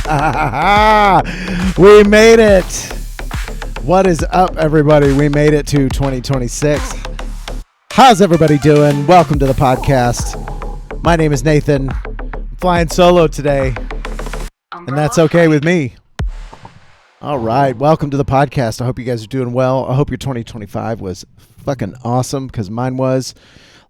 We made it. What is up, everybody? We made it to 2026. How's everybody doing? Welcome to the podcast. My name is Nathan. I'm flying solo today, and that's okay with me. All right. Welcome to the podcast. I hope you guys are doing well. I hope your 2025 was fucking awesome, because mine was.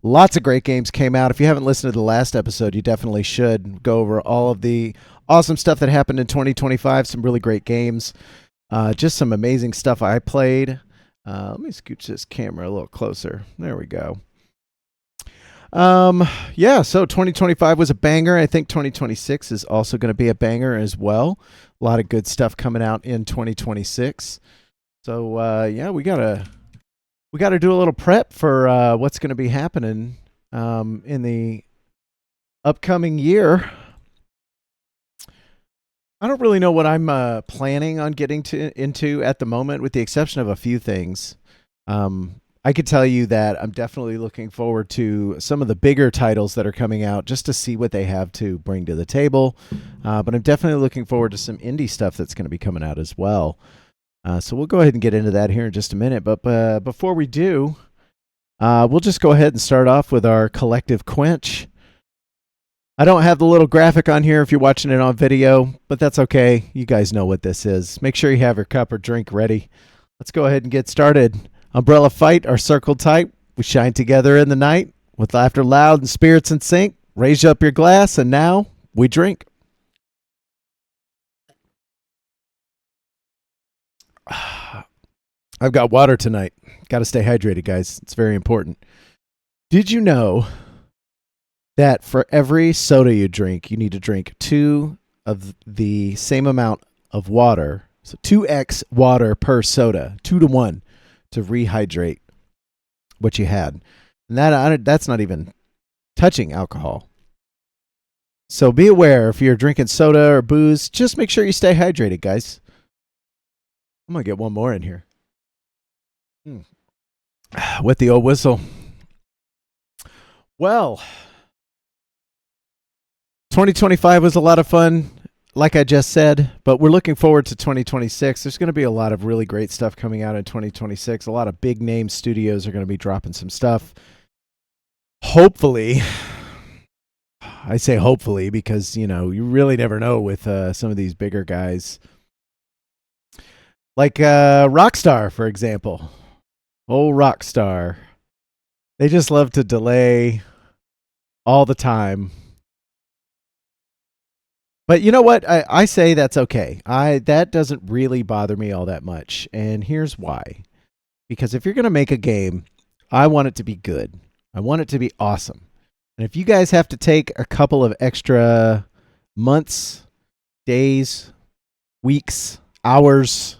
Lots of great games came out. If you haven't listened to the last episode, you definitely should go over all of the awesome stuff that happened in 2025. Some really great games. Just some amazing stuff I played. Let me scooch this camera a little closer. There we go. Yeah, so 2025 was a banger. I think 2026 is also going to be a banger as well. A lot of good stuff coming out in 2026. So, yeah, we got to do a little prep for what's going to be happening in the upcoming year. I don't really know what I'm planning on getting into at the moment, with the exception of a few things. I could tell you that I'm definitely looking forward to some of the bigger titles that are coming out, just to see what they have to bring to the table. But I'm definitely looking forward to some indie stuff that's going to be coming out as well. So we'll go ahead and get into that here in just a minute. But before we do, we'll just go ahead and start off with our collective Quench. I don't have the little graphic on here if you're watching it on video, but that's okay. You guys know what this is. Make sure you have your cup or drink ready. Let's go ahead and get started. Umbrella fight, our circle tight. We shine together in the night, with laughter loud and spirits in sync. Raise up your glass, and now we drink. I've got water tonight. Got to stay hydrated, guys. It's very important. Did you know that for every soda you drink, you need to drink 2 of the same amount of water? So 2x water per soda, 2 to 1, to rehydrate what you had. And that's not even touching alcohol. So be aware, if you're drinking soda or booze, just make sure you stay hydrated, guys. I'm going to get one more in here. With the old whistle. Well, 2025 was a lot of fun, like I just said, but we're looking forward to 2026. There's going to be a lot of really great stuff coming out in 2026. A lot of big name studios are going to be dropping some stuff. Hopefully, I say hopefully because, you really never know with some of these bigger guys. Like Rockstar, for example. Oh, Rockstar. They just love to delay all the time. But you know what? I say that's okay. That doesn't really bother me all that much. And here's why. Because if you're going to make a game, I want it to be good. I want it to be awesome. And if you guys have to take a couple of extra months, days, weeks, hours,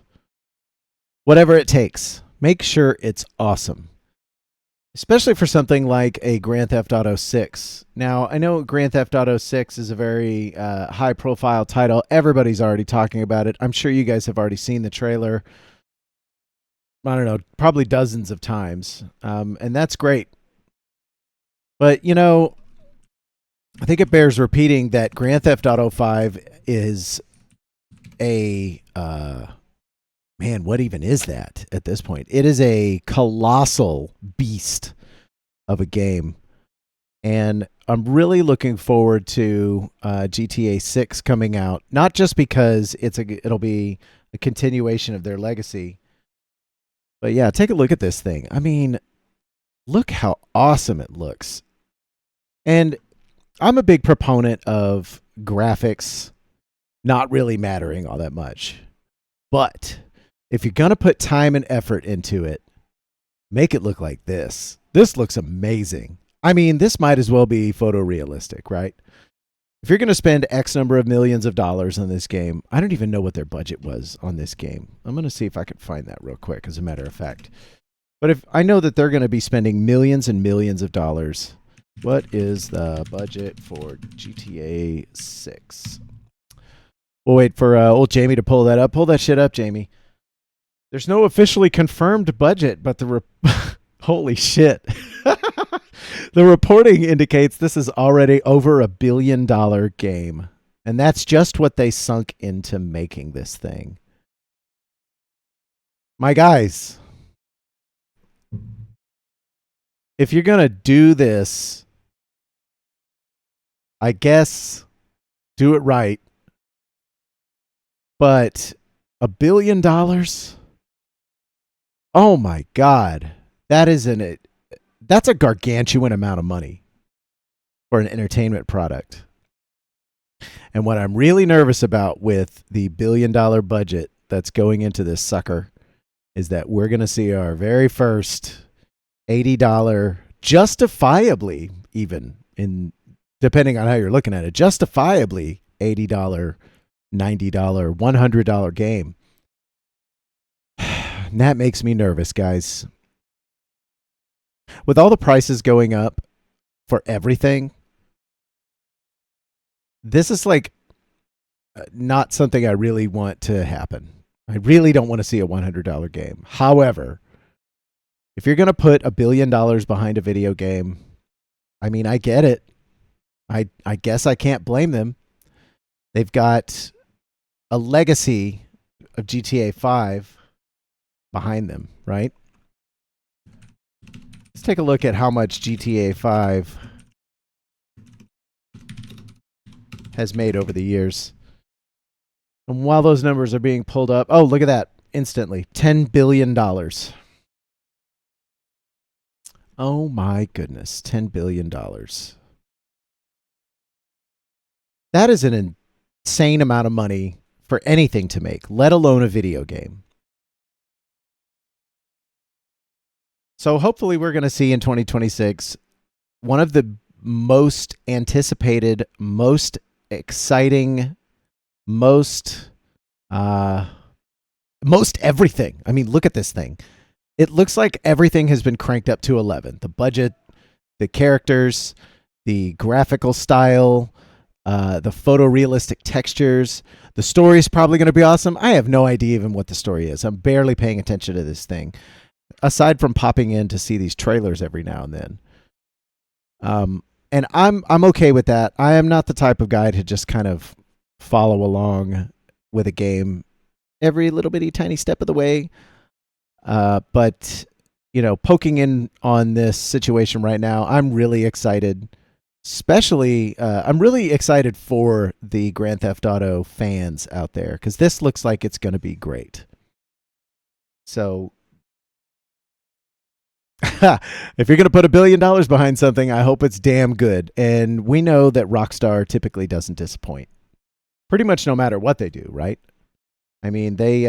whatever it takes, make sure it's awesome. Especially for something like a Grand Theft Auto 6. Now, I know Grand Theft Auto 6 is a very high-profile title. Everybody's already talking about it. I'm sure you guys have already seen the trailer. I don't know, probably dozens of times. And that's great. But, I think it bears repeating that Grand Theft Auto 5 is a... man, what even is that at this point? It is a colossal beast of a game. And I'm really looking forward to GTA 6 coming out, not just because it'll be a continuation of their legacy. But yeah, take a look at this thing. I mean, look how awesome it looks. And I'm a big proponent of graphics not really mattering all that much. But if you're going to put time and effort into it, make it look like this. This looks amazing. I mean, this might as well be photorealistic, right? If you're going to spend X number of millions of dollars on this game, I don't even know what their budget was on this game. I'm going to see if I can find that real quick, as a matter of fact. But if I know that they're going to be spending millions and millions of dollars, what is the budget for GTA 6? We'll wait for old Jamie to pull that up. Pull that shit up, Jamie. There's no officially confirmed budget, but holy shit. The reporting indicates this is already over $1 billion game. And that's just what they sunk into making this thing. My guys, if you're going to do this, I guess do it right. But $1 billion? Oh my God. That's a gargantuan amount of money for an entertainment product. And what I'm really nervous about with the $1 billion budget that's going into this sucker is that we're going to see our very first $80, justifiably, even in depending on how you're looking at it, justifiably $80, $90, $100 game. And that makes me nervous, guys. With all the prices going up for everything, this is like not something I really want to happen. I really don't want to see a $100 game. However, if you're going to put $1 billion behind a video game, I mean, I get it. I guess I can't blame them. They've got a legacy of GTA 5 behind them, right? Let's take a look at how much GTA 5 has made over the years. And while those numbers are being pulled up, oh, look at that. Instantly. $10 billion. Oh my goodness. $10 billion. That is an insane amount of money for anything to make, let alone a video game. So hopefully we're going to see in 2026 one of the most anticipated, most exciting, most everything. I mean, look at this thing. It looks like everything has been cranked up to 11. The budget, the characters, the graphical style, the photorealistic textures. The story is probably going to be awesome. I have no idea even what the story is. I'm barely paying attention to this thing, aside from popping in to see these trailers every now and then. And I'm okay with that. I am not the type of guy to just kind of follow along with a game every little bitty tiny step of the way. But, you know, poking in on this situation right now, I'm really excited. Especially, I'm really excited for the Grand Theft Auto fans out there, because this looks like it's going to be great. So, if you're going to put $1 billion behind something, I hope it's damn good. And we know that Rockstar typically doesn't disappoint. Pretty much no matter what they do, right? I mean, they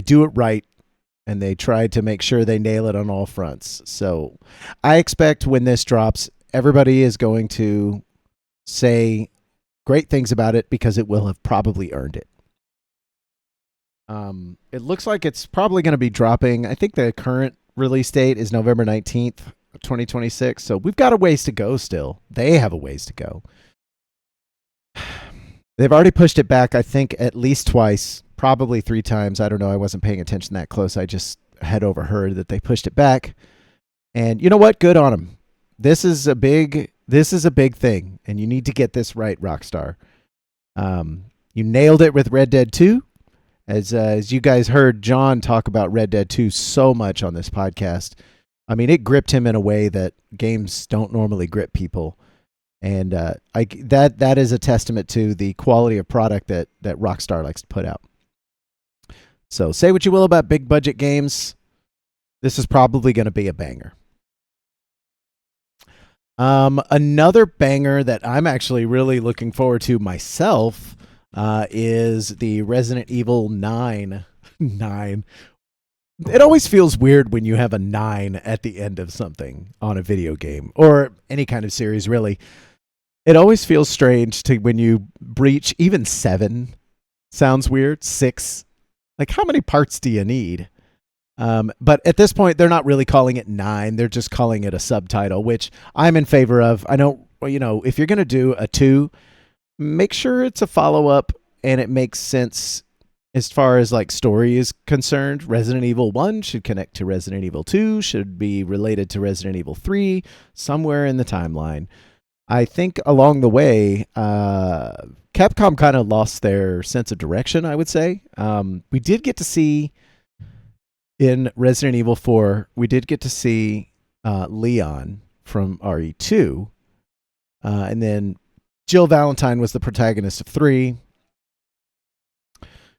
do it right, and they try to make sure they nail it on all fronts. So I expect when this drops, everybody is going to say great things about it because it will have probably earned it. It looks like it's probably going to be dropping. I think the current release date is November 19th, 2026. So we've got a ways to go still. They have a ways to go. They've already pushed it back, I think, at least twice, probably 3 times. I don't know. I wasn't paying attention that close. I just had overheard that they pushed it back. And you know what? Good on them. This is a big thing, and you need to get this right, Rockstar. You nailed it with Red Dead 2. As you guys heard John talk about Red Dead 2 so much on this podcast. I mean, it gripped him in a way that games don't normally grip people. And that is a testament to the quality of product that Rockstar likes to put out. So say what you will about big budget games, this is probably going to be a banger. Another banger that I'm actually really looking forward to myself is the Resident Evil 9. It always feels weird when you have a 9 at the end of something on a video game or any kind of series, really. It always feels strange to when you breach even 7. Sounds weird. 6. Like, how many parts do you need? But at this point, they're not really calling it 9. They're just calling it a subtitle, which I'm in favor of. I don't, if you're going to do a 2, make sure it's a follow-up and it makes sense as far as like story is concerned. Resident Evil 1 should connect to Resident Evil 2, should be related to Resident Evil 3, somewhere in the timeline. I think along the way, Capcom kind of lost their sense of direction, I would say. We did get to see in Resident Evil 4, we did get to see Leon from RE2. And then Jill Valentine was the protagonist of 3.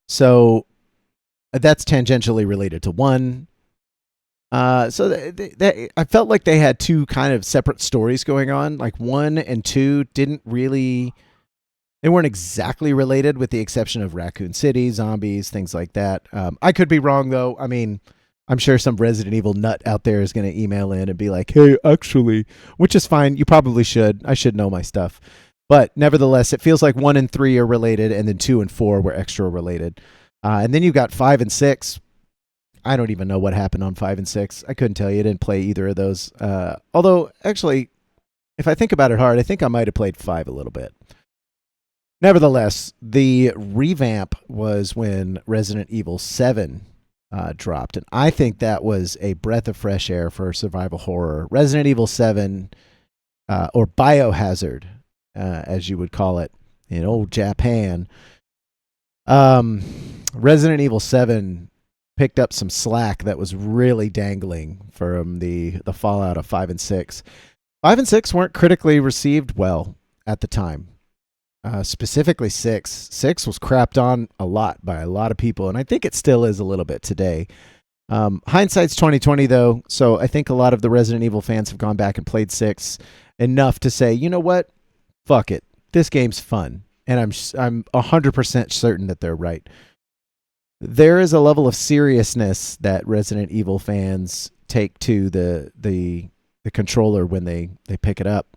So that's tangentially related to 1. So I felt like they had 2 kind of separate stories going on. Like 1 and 2 didn't really, they weren't exactly related, with the exception of Raccoon City, zombies, things like that. I could be wrong though. I mean, I'm sure some Resident Evil nut out there is going to email in and be like, hey, actually, which is fine. You probably should. I should know my stuff. But nevertheless, it feels like 1 and 3 are related, and then 2 and 4 were extra related. And then you've got 5 and 6. I don't even know what happened on 5 and 6. I couldn't tell you. I didn't play either of those. Although, actually, if I think about it hard, I think I might have played 5 a little bit. Nevertheless, the revamp was when Resident Evil 7 dropped, and I think that was a breath of fresh air for survival horror. Resident Evil 7, or Biohazard, as you would call it in old Japan. Resident Evil 7 picked up some slack that was really dangling from the fallout of 5 and 6. 5 and 6 weren't critically received well at the time. Specifically 6. 6 was crapped on a lot by a lot of people, and I think it still is a little bit today. Hindsight's 2020 though, so I think a lot of the Resident Evil fans have gone back and played 6 enough to say, you know what? Fuck it. This game's fun. And I'm 100% certain that they're right. There is a level of seriousness that Resident Evil fans take to the controller when they pick it up.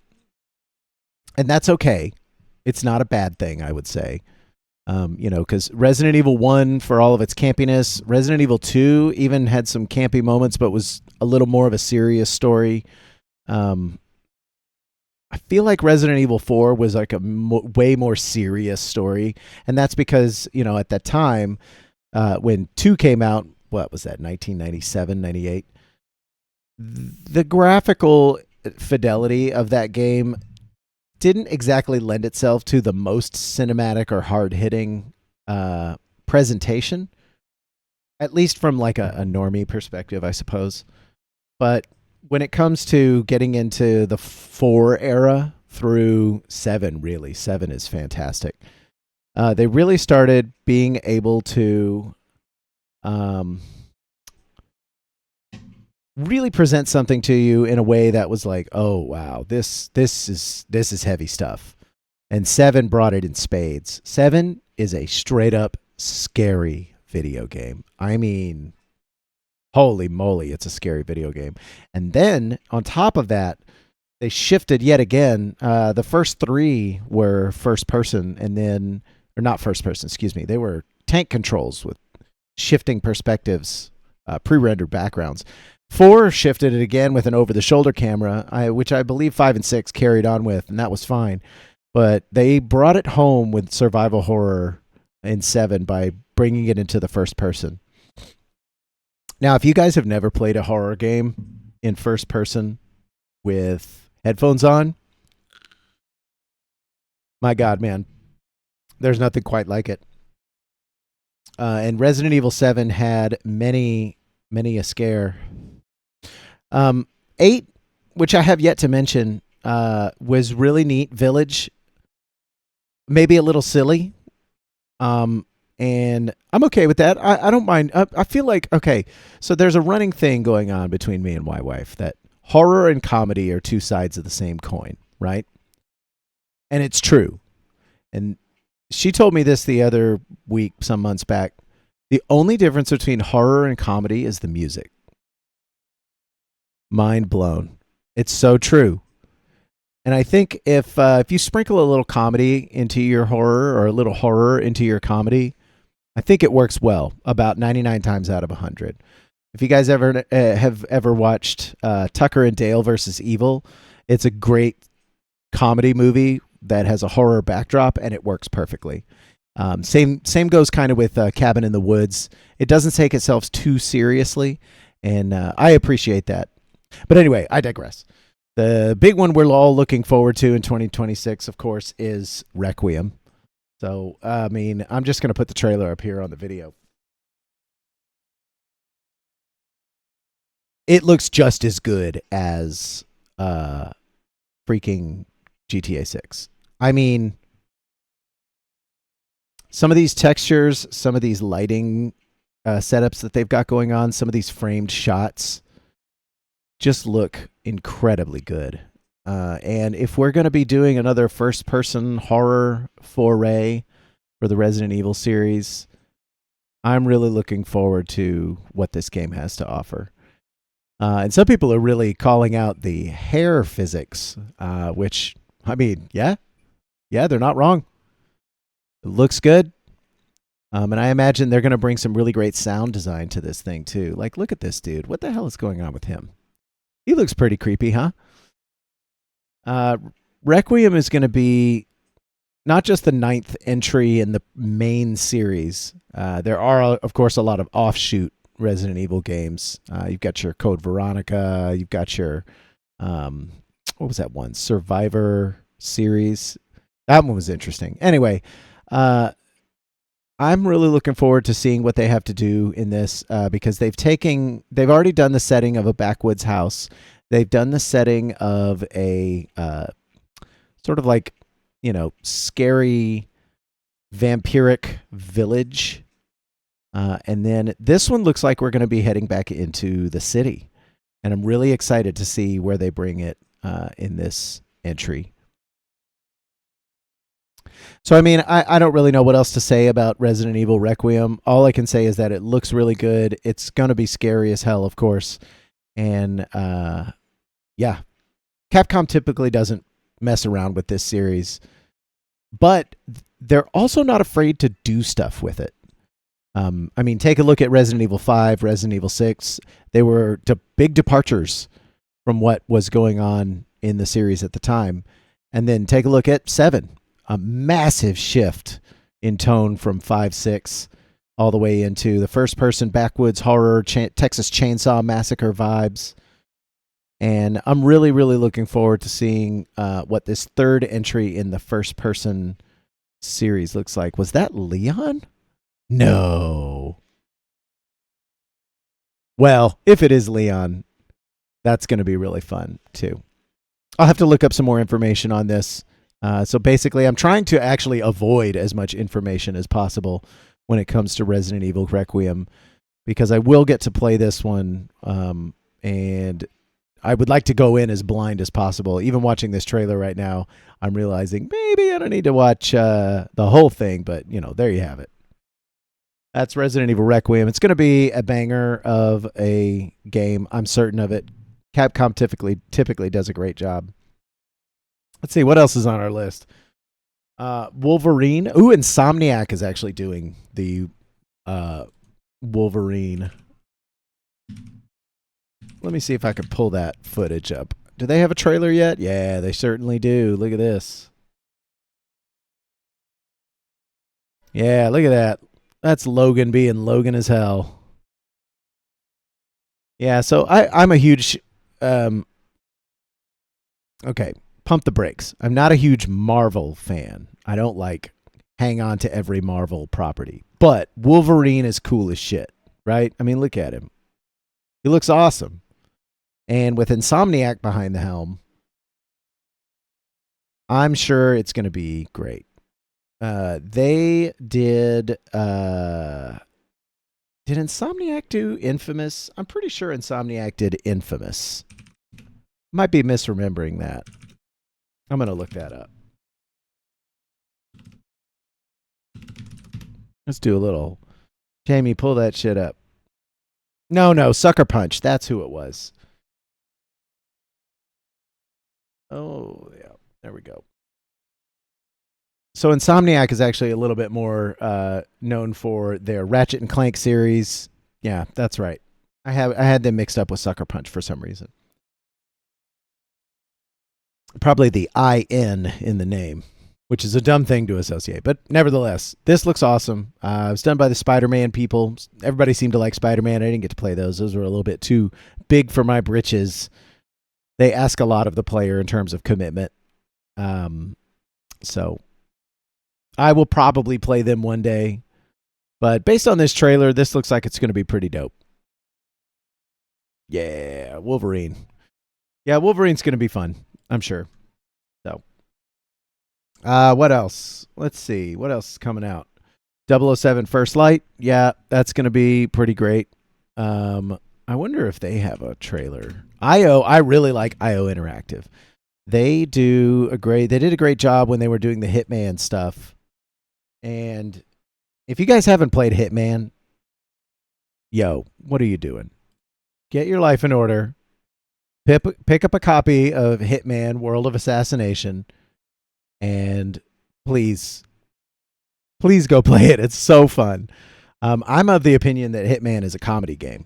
And that's okay. It's not a bad thing, I would say. Because Resident Evil 1, for all of its campiness, Resident Evil 2 even had some campy moments, but was a little more of a serious story. I feel like Resident Evil 4 was like a way more serious story. And that's because, at that time, when 2 came out, what was that, 1997, 98? The graphical fidelity of that game didn't exactly lend itself to the most cinematic or hard-hitting presentation, at least from like a normie perspective, I suppose. But when it comes to getting into the 4 era through 7, really, 7 is fantastic. They really started being able to really present something to you in a way that was like, oh wow, this is heavy stuff. And 7 brought it in spades. 7 is a straight up scary video game. I mean, holy moly, it's a scary video game. And then on top of that, they shifted yet again. The first 3 were first person, and then, or not first person, excuse me. They were tank controls with shifting perspectives, pre-rendered backgrounds. 4 shifted it again with an over-the-shoulder camera, which I believe 5 and 6 carried on with, and that was fine. But they brought it home with survival horror in 7 by bringing it into the first person. Now, if you guys have never played a horror game in first person with headphones on, my God, man, there's nothing quite like it. And Resident Evil 7 had many a scare. 8, which I have yet to mention, was really neat. Village, maybe a little silly. And I'm okay with that. I don't mind. I feel like, okay, so there's a running thing going on between me and my wife that horror and comedy are 2 sides of the same coin, right? And it's true. And she told me this the other week, some months back. The only difference between horror and comedy is the music. Mind blown. It's so true. And I think if you sprinkle a little comedy into your horror, or a little horror into your comedy, I think it works well about 99 times out of 100. If you guys ever have ever watched Tucker and Dale versus Evil, it's a great comedy movie that has a horror backdrop, and it works perfectly. Same goes kind of with Cabin in the Woods. It doesn't take itself too seriously, and I appreciate that. But anyway, I digress. The big one we're all looking forward to in 2026, of course, is Requiem. So, I mean, I'm just going to put the trailer up here on the video. It looks just as good as freaking GTA 6. I mean, some of these textures, some of these lighting setups that they've got going on, some of these framed shots just look incredibly good. And if we're going to be doing another first-person horror foray for the Resident Evil series, I'm really looking forward to what this game has to offer. And some people are really calling out the hair physics, which, I mean, yeah, they're not wrong. It looks good. And I imagine they're going to bring some really great sound design to this thing, too. Like, look at this dude. What the hell is going on with him? He looks pretty creepy, huh? Requiem is going to be not just the 9th entry in the main series. There are, of course, a lot of offshoot Resident Evil games. You've got your Code Veronica. You've got your, what was that one? Survivor series. That one was interesting. Anyway, I'm really looking forward to seeing what they have to do in this because they've already done the setting of a backwoods house. They've done the setting of a sort of like, scary vampiric village. And then this one looks like we're going to be heading back into the city. And I'm really excited to see where they bring it in this entry. So, I mean, I don't really know what else to say about Resident Evil Requiem. All I can say is that it looks really good. It's going to be scary as hell, of course. And, yeah, Capcom typically doesn't mess around with this series. But they're also not afraid to do stuff with it. I mean, take a look at Resident Evil 5, Resident Evil 6. They were big departures from what was going on in the series at the time. And then take a look at 7. A massive shift in tone from 5, 6, all the way into the first-person backwoods horror, Texas Chainsaw Massacre vibes. And I'm really, really looking forward to seeing what this third entry in the first-person series looks like. Was that Leon? No. Well, if it is Leon, that's going to be really fun, too. I'll have to look up some more information on this. So basically, I'm trying to actually avoid as much information as possible when it comes to Resident Evil Requiem, because I will get to play this one, and I would like to go in as blind as possible. Even watching this trailer right now, I'm realizing maybe I don't need to watch the whole thing, but, there you have it. That's Resident Evil Requiem. It's going to be a banger of a game. I'm certain of it. Capcom typically does a great job. Let's see, what else is on our list? Wolverine. Ooh, Insomniac is actually doing the Wolverine. Let me see if I can pull that footage up. Do they have a trailer yet? Yeah, they certainly do. Look at this. Yeah, look at that. That's Logan being Logan as hell. Yeah, so I'm a huge... okay, pump the brakes. I'm not a huge Marvel fan. I don't hang on to every Marvel property. But Wolverine is cool as shit, right? I mean, look at him. He looks awesome. And with Insomniac behind the helm, I'm sure it's going to be great. They did Insomniac do Infamous? I'm pretty sure Insomniac did Infamous. Might be misremembering that. I'm going to look that up. Let's do a little. Jamie, pull that shit up. No, Sucker Punch. That's who it was. Oh, yeah. There we go. So Insomniac is actually a little bit more known for their Ratchet and Clank series. Yeah, that's right. I had them mixed up with Sucker Punch for some reason. Probably the IN in the name, which is a dumb thing to associate. But nevertheless, this looks awesome. It was done by the Spider-Man people. Everybody seemed to like Spider-Man. I didn't get to play those. Those were a little bit too big for my britches. they ask a lot of the player in terms of commitment. So I will probably play them one day. But based on this trailer, this looks like it's going to be pretty dope. Yeah, Wolverine. Yeah, Wolverine's going to be fun, I'm sure. So, what else? Let's see. What else is coming out? 007 First Light. Yeah, that's going to be pretty great. I wonder if they have a trailer. IO, I really like IO Interactive. They did a great job when they were doing the Hitman stuff. And if you guys haven't played Hitman, yo, what are you doing? Get your life in order. Pick up a copy of Hitman World of Assassination and please go play it. It's so fun. I'm of the opinion that Hitman is a comedy game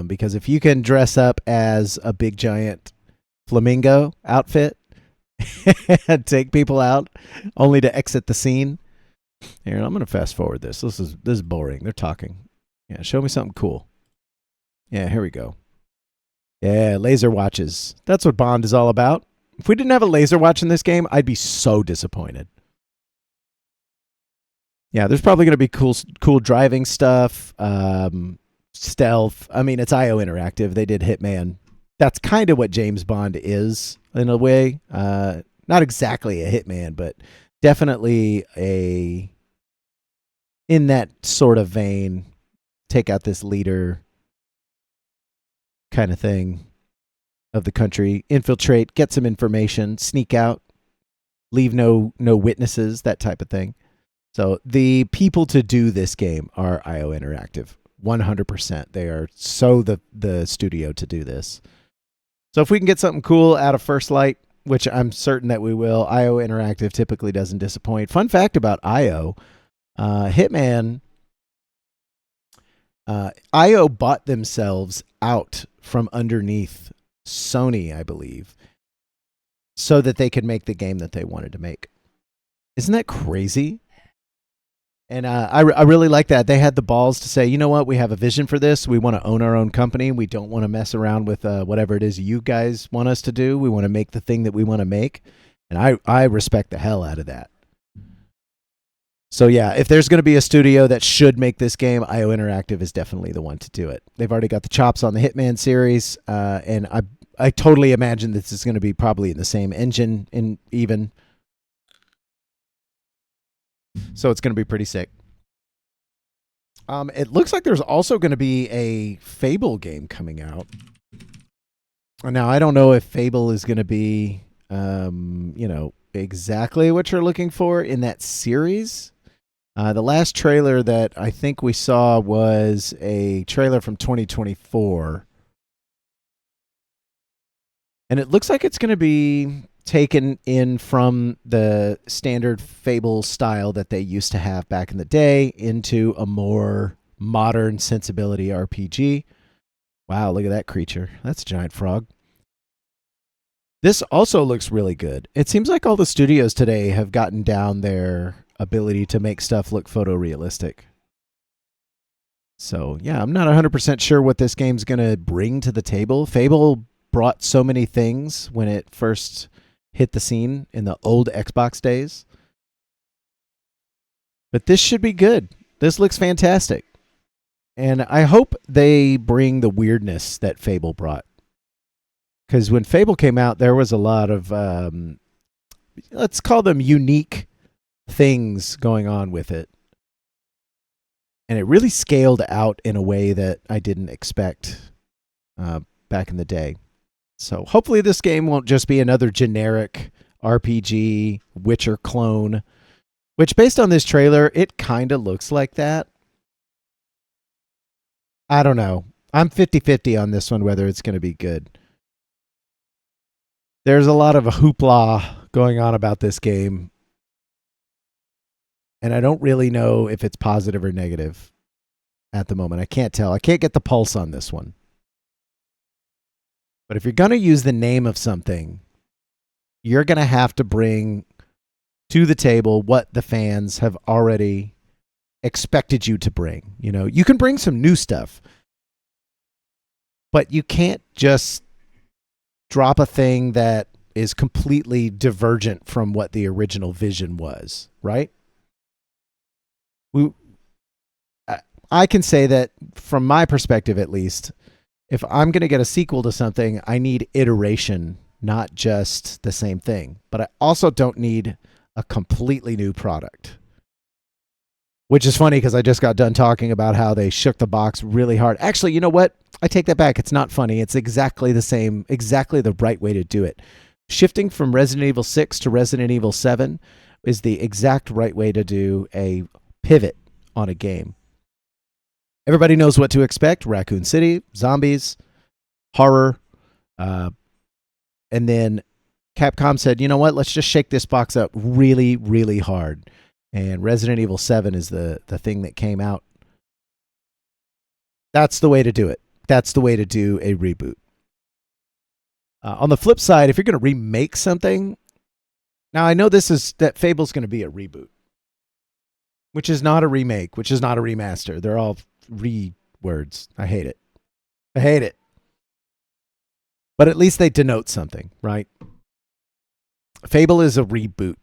because if you can dress up as a big giant flamingo outfit and take people out only to exit the scene. Here, I'm going to fast forward this. This is boring. They're talking. Yeah, show me something cool. Yeah, here we go. Yeah, laser watches. That's what Bond is all about. If we didn't have a laser watch in this game, I'd be so disappointed. Yeah, there's probably going to be cool driving stuff, stealth. I mean, it's IO Interactive. They did Hitman. That's kind of what James Bond is in a way. Not exactly a hitman, but definitely in that sort of vein. Take out this leader kind of thing of the country, infiltrate, get some information, sneak out, leave no witnesses, that type of thing. So the people to do this game are IO Interactive, 100%. They are so the studio to do this. So if we can get something cool out of First Light, which I'm certain that we will, IO Interactive typically doesn't disappoint. Fun fact about IO, Hitman, IO bought themselves out from underneath Sony, I believe, so that they could make the game that they wanted to make. Isn't that crazy? And I really like that. They had the balls to say, you know what, we have a vision for this. We want to own our own company. We don't want to mess around with whatever it is you guys want us to do. We want to make the thing that we want to make. And I respect the hell out of that. So yeah, if there's going to be a studio that should make this game, IO Interactive is definitely the one to do it. They've already got the chops on the Hitman series, and I totally imagine this is going to be probably in the same engine in even. So it's going to be pretty sick. It looks like there's also going to be a Fable game coming out. Now, I don't know if Fable is going to be, exactly what you're looking for in that series. The last trailer that I think we saw was a trailer from 2024. And it looks like it's going to be taken in from the standard Fable style that they used to have back in the day into a more modern sensibility RPG. Wow, look at that creature. That's a giant frog. This also looks really good. It seems like all the studios today have gotten down their ability to make stuff look photorealistic. So, yeah, I'm not 100% sure what this game's going to bring to the table. Fable brought so many things when it first hit the scene in the old Xbox days. But this should be good. This looks fantastic. And I hope they bring the weirdness that Fable brought. Because when Fable came out, there was a lot of, let's call them unique things going on with it. And it really scaled out in a way that I didn't expect back in the day. So hopefully this game won't just be another generic RPG Witcher clone, which based on this trailer, it kind of looks like that. I don't know. I'm 50-50 on this one, whether it's going to be good. There's a lot of a hoopla going on about this game, and I don't really know if it's positive or negative at the moment. I can't tell. I can't get the pulse on this one. But if you're going to use the name of something, you're going to have to bring to the table what the fans have already expected you to bring. You know, you can bring some new stuff, but you can't just drop a thing that is completely divergent from what the original vision was, right? I can say that from my perspective, at least, if I'm going to get a sequel to something, I need iteration, not just the same thing. But I also don't need a completely new product. Which is funny because I just got done talking about how they shook the box really hard. Actually, you know what? I take that back. It's not funny. It's exactly the same, exactly the right way to do it. Shifting from Resident Evil 6 to Resident Evil 7 is the exact right way to do a pivot on a game. Everybody knows what to expect. Raccoon City, zombies, horror. And then Capcom said, you know what? Let's just shake this box up really, really hard. And Resident Evil 7 is the thing that came out. That's the way to do it. That's the way to do a reboot. On the flip side, if you're going to remake something, now I know that Fable's going to be a reboot, which is not a remake, which is not a remaster. They're all words. I hate it. I hate it. But at least they denote something, right? Fable is a reboot,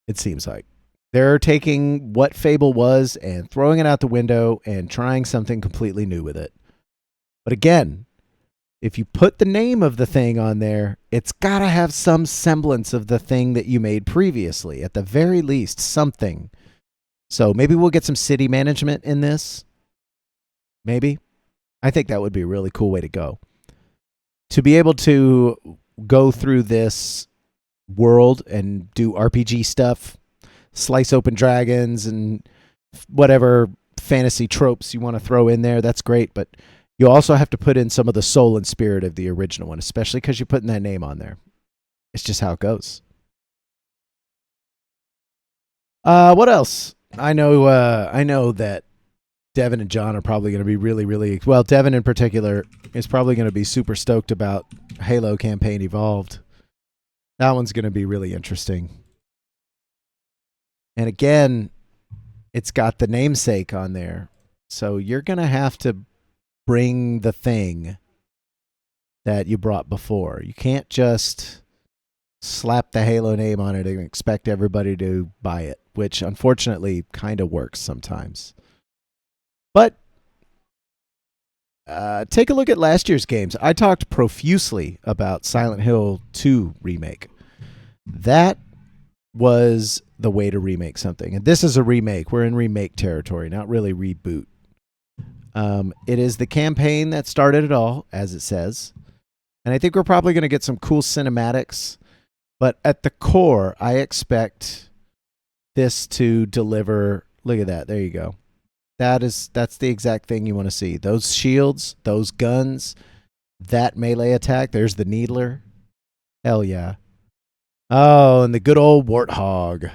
it seems like. They're taking what Fable was and throwing it out the window and trying something completely new with it. But again, if you put the name of the thing on there, it's got to have some semblance of the thing that you made previously. At the very least, something. So maybe we'll get some city management in this. Maybe. I think that would be a really cool way to go. To be able to go through this world and do RPG stuff, slice open dragons and whatever fantasy tropes you want to throw in there, that's great. But you also have to put in some of the soul and spirit of the original one, especially because you're putting that name on there. It's just how it goes. What else? I know that Devin and John are probably going to be really, really... Well, Devin in particular is probably going to be super stoked about Halo Campaign Evolved. That one's going to be really interesting. And again, it's got the namesake on there. So you're going to have to bring the thing that you brought before. You can't just slap the Halo name on it and expect everybody to buy it, which unfortunately kind of works sometimes. But take a look at last year's games. I talked profusely about Silent Hill 2 remake. That was the way to remake something. And this is a remake. We're in remake territory, not really reboot. It is the campaign that started it all, as it says. And I think we're probably going to get some cool cinematics. But at the core, I expect this to deliver. Look at that. There you go. That's the exact thing you want to see. Those shields, those guns, that melee attack. There's the Needler. Hell yeah. Oh, and the good old Warthog.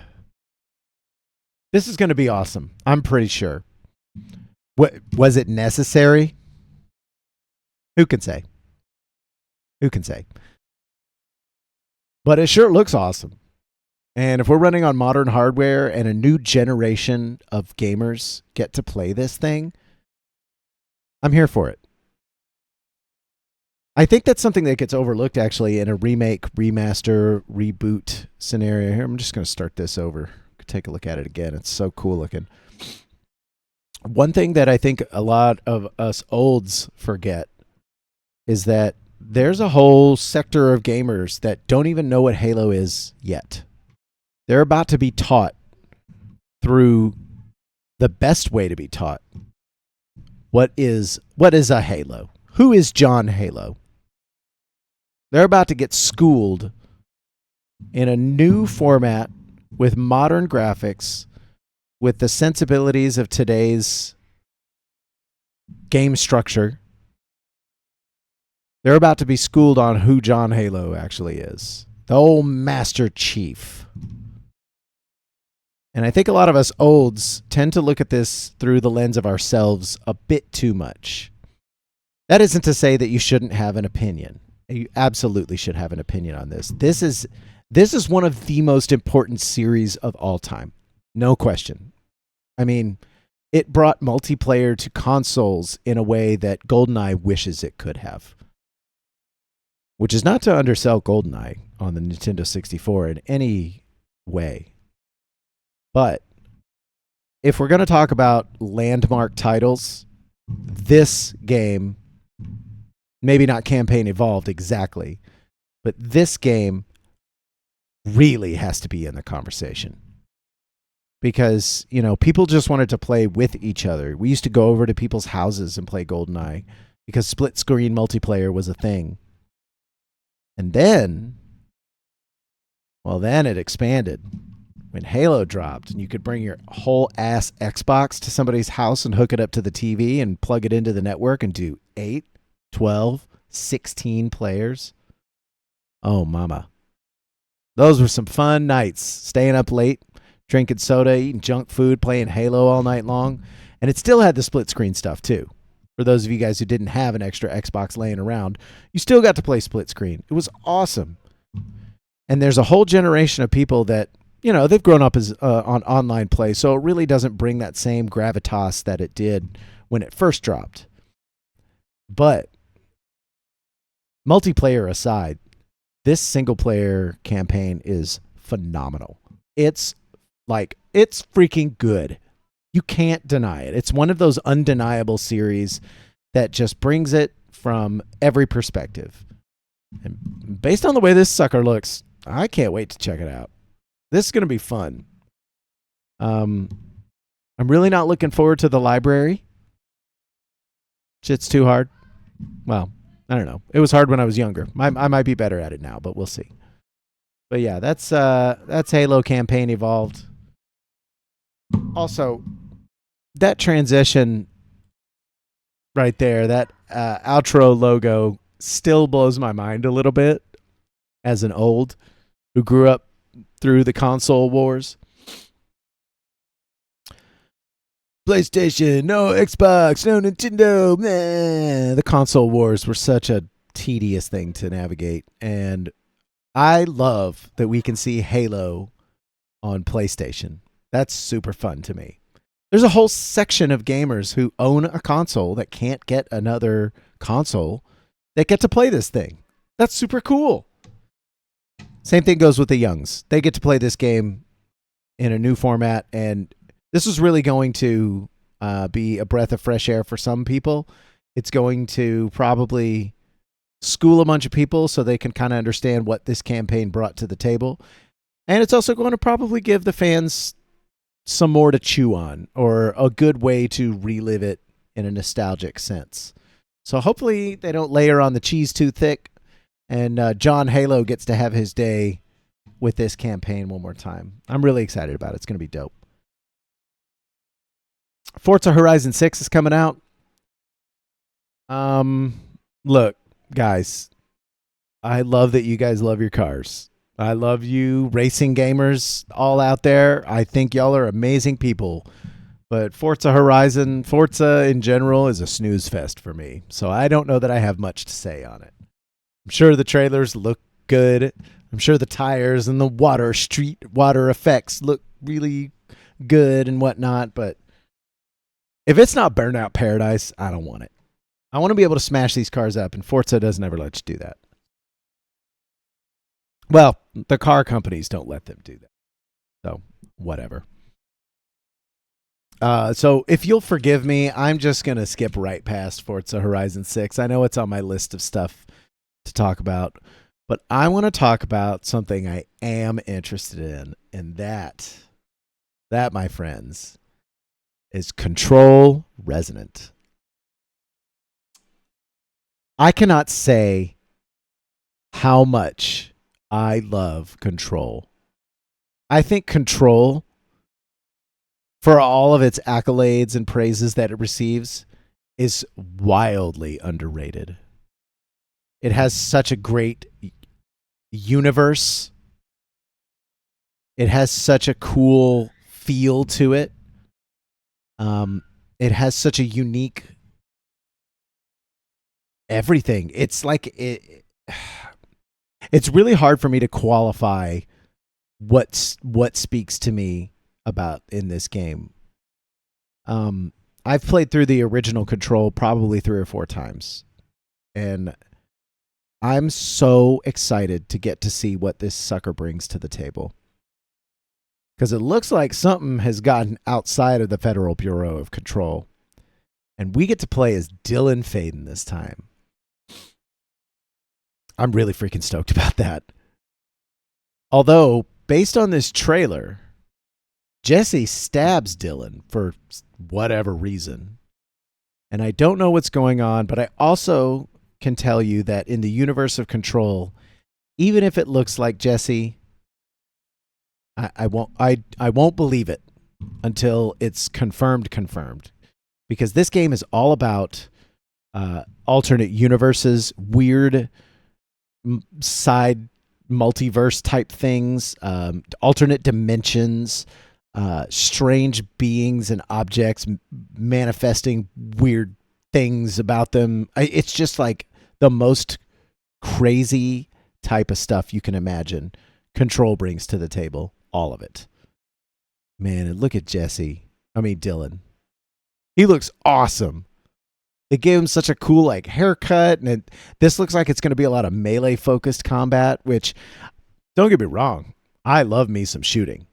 This is going to be awesome. I'm pretty sure. What was it necessary? Who can say? Who can say? But it sure looks awesome. And if we're running on modern hardware and a new generation of gamers get to play this thing, I'm here for it. I think that's something that gets overlooked actually in a remake, remaster, reboot scenario. Here, I'm just going to start this over. Take a look at it again. It's so cool looking. One thing that I think a lot of us olds forget is that there's a whole sector of gamers that don't even know what Halo is yet. They're about to be taught through the best way to be taught. What is a Halo? Who is John Halo? They're about to get schooled in a new format with modern graphics, with the sensibilities of today's game structure. They're about to be schooled on who John Halo actually is. The old Master Chief. And I think a lot of us olds tend to look at this through the lens of ourselves a bit too much. That isn't to say that you shouldn't have an opinion. You absolutely should have an opinion on this. This is one of the most important series of all time. No question. I mean, it brought multiplayer to consoles in a way that GoldenEye wishes it could have. which is not to undersell GoldenEye on the Nintendo 64 in any way. But if we're going to talk about landmark titles, this game, maybe not Campaign Evolved exactly, but this game really has to be in the conversation. Because, you know, people just wanted to play with each other. We used to go over to people's houses and play GoldenEye because split screen multiplayer was a thing. And then, well, then it expanded when Halo dropped and you could bring your whole ass Xbox to somebody's house and hook it up to the TV and plug it into the network and do 8, 12, 16 players. Oh, mama. Those were some fun nights, staying up late, drinking soda, eating junk food, playing Halo all night long. And it still had the split screen stuff too. For those of you guys who didn't have an extra Xbox laying around, you still got to play split screen. It was awesome. And there's a whole generation of people that, you know, they've grown up as on online play, so it really doesn't bring that same gravitas that it did when it first dropped. But multiplayer aside, this single player campaign is phenomenal. It's freaking good. You can't deny it. It's one of those undeniable series that just brings it from every perspective. And based on the way this sucker looks, I can't wait to check it out. This is going to be fun. I'm really not looking forward to the library. Shit's too hard. Well, I don't know. It was hard when I was younger. I might be better at it now, but we'll see. But yeah, that's Halo Campaign Evolved. Also, that transition right there, that outro logo still blows my mind a little bit as an old who grew up through the console wars. PlayStation, no Xbox, no Nintendo. Nah. The console wars were such a tedious thing to navigate. And I love that we can see Halo on PlayStation. That's super fun to me. There's a whole section of gamers who own a console that can't get another console that get to play this thing. That's super cool. Same thing goes with the youngs. They get to play this game in a new format, and this is really going to be a breath of fresh air for some people. It's going to probably school a bunch of people so they can kind of understand what this campaign brought to the table. And it's also going to probably give the fans some more to chew on, or a good way to relive it in a nostalgic sense. So hopefully they don't layer on the cheese too thick, and John Halo gets to have his day with this campaign one more time. I'm really excited about it. It's going to be dope. Forza Horizon 6 is coming out. Look, guys, I love that you guys love your cars. I love you racing gamers all out there. I think y'all are amazing people. But Forza Horizon, Forza in general, is a snooze fest for me. So I don't know that I have much to say on it. I'm sure the trailers look good. I'm sure the tires and the street water effects look really good and whatnot. But if it's not Burnout Paradise, I don't want it. I want to be able to smash these cars up, and Forza doesn't ever let you do that. Well, the car companies don't let them do that. So, whatever. So, if you'll forgive me, I'm just going to skip right past Forza Horizon 6. I know it's on my list of stuff to talk about, but I want to talk about something I am interested in, and that, my friends, is Control Resonant. I cannot say how much I love Control. I think Control, for all of its accolades and praises that it receives, is wildly underrated. It has such a great universe. It has such a cool feel to it. It has such a unique everything. It's like it's really hard for me to qualify what speaks to me about in this game. I've played through the original Control probably 3 or 4 times, and I'm so excited to get to see what this sucker brings to the table. Because it looks like something has gotten outside of the Federal Bureau of Control. And we get to play as Dylan Faden this time. I'm really freaking stoked about that. Although, based on this trailer, Jesse stabs Dylan for whatever reason. And I don't know what's going on, but I also can tell you that in the universe of Control, even if it looks like Jesse, I won't believe it until it's confirmed, because this game is all about alternate universes, weird side multiverse type things, alternate dimensions, strange beings and objects manifesting weird things about them. It's just like the most crazy type of stuff you can imagine. Control brings to the table. All of it. Man, and look at Dylan. He looks awesome. They gave him such a cool like haircut, and this looks like it's going to be a lot of melee focused combat, which, don't get me wrong, I love me some shooting.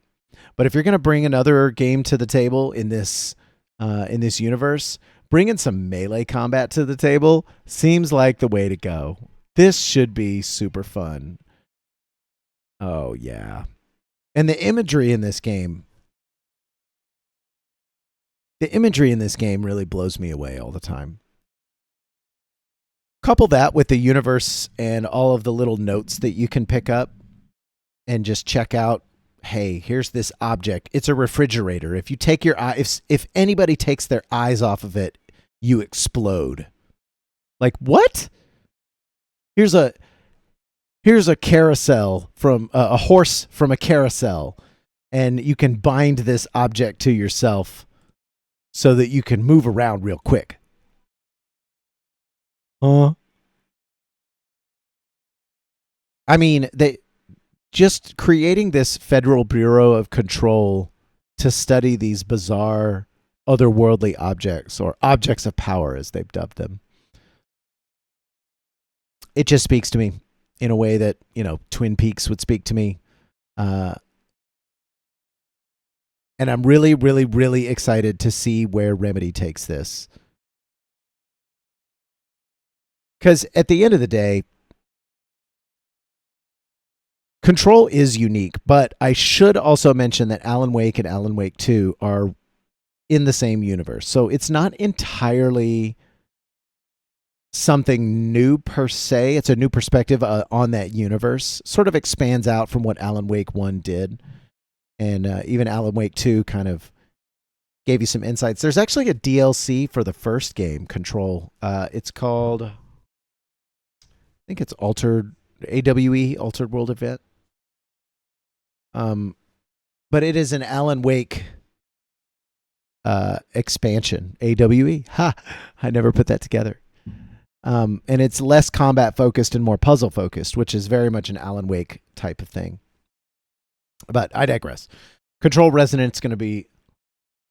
But if you're going to bring another game to the table in this universe, bringing some melee combat to the table seems like the way to go. This should be super fun. Oh yeah. And the imagery in this game really blows me away all the time. Couple that with the universe and all of the little notes that you can pick up and just check out. Hey, here's this object. It's a refrigerator. If you take your eye, if anybody takes their eyes off of it, you explode. Like what? Here's a carousel from a horse from a carousel, and you can bind this object to yourself so that you can move around real quick. I mean, they just creating this Federal Bureau of Control to study these bizarre otherworldly objects, or objects of power as they've dubbed them. It just speaks to me in a way that, Twin Peaks would speak to me. And I'm really, really, really excited to see where Remedy takes this. Because at the end of the day, Control is unique, but I should also mention that Alan Wake and Alan Wake 2 are in the same universe. So it's not entirely something new per se. It's a new perspective on that universe. Sort of expands out from what Alan Wake 1 did. And even Alan Wake 2 kind of gave you some insights. There's actually a DLC for the first game, Control. It's called, I think it's Altered, AWE, Altered World Event. But it is an Alan Wake expansion, AWE. Ha! I never put that together. And it's less combat focused and more puzzle focused, which is very much an Alan Wake type of thing. But I digress. Control Resonant's going to be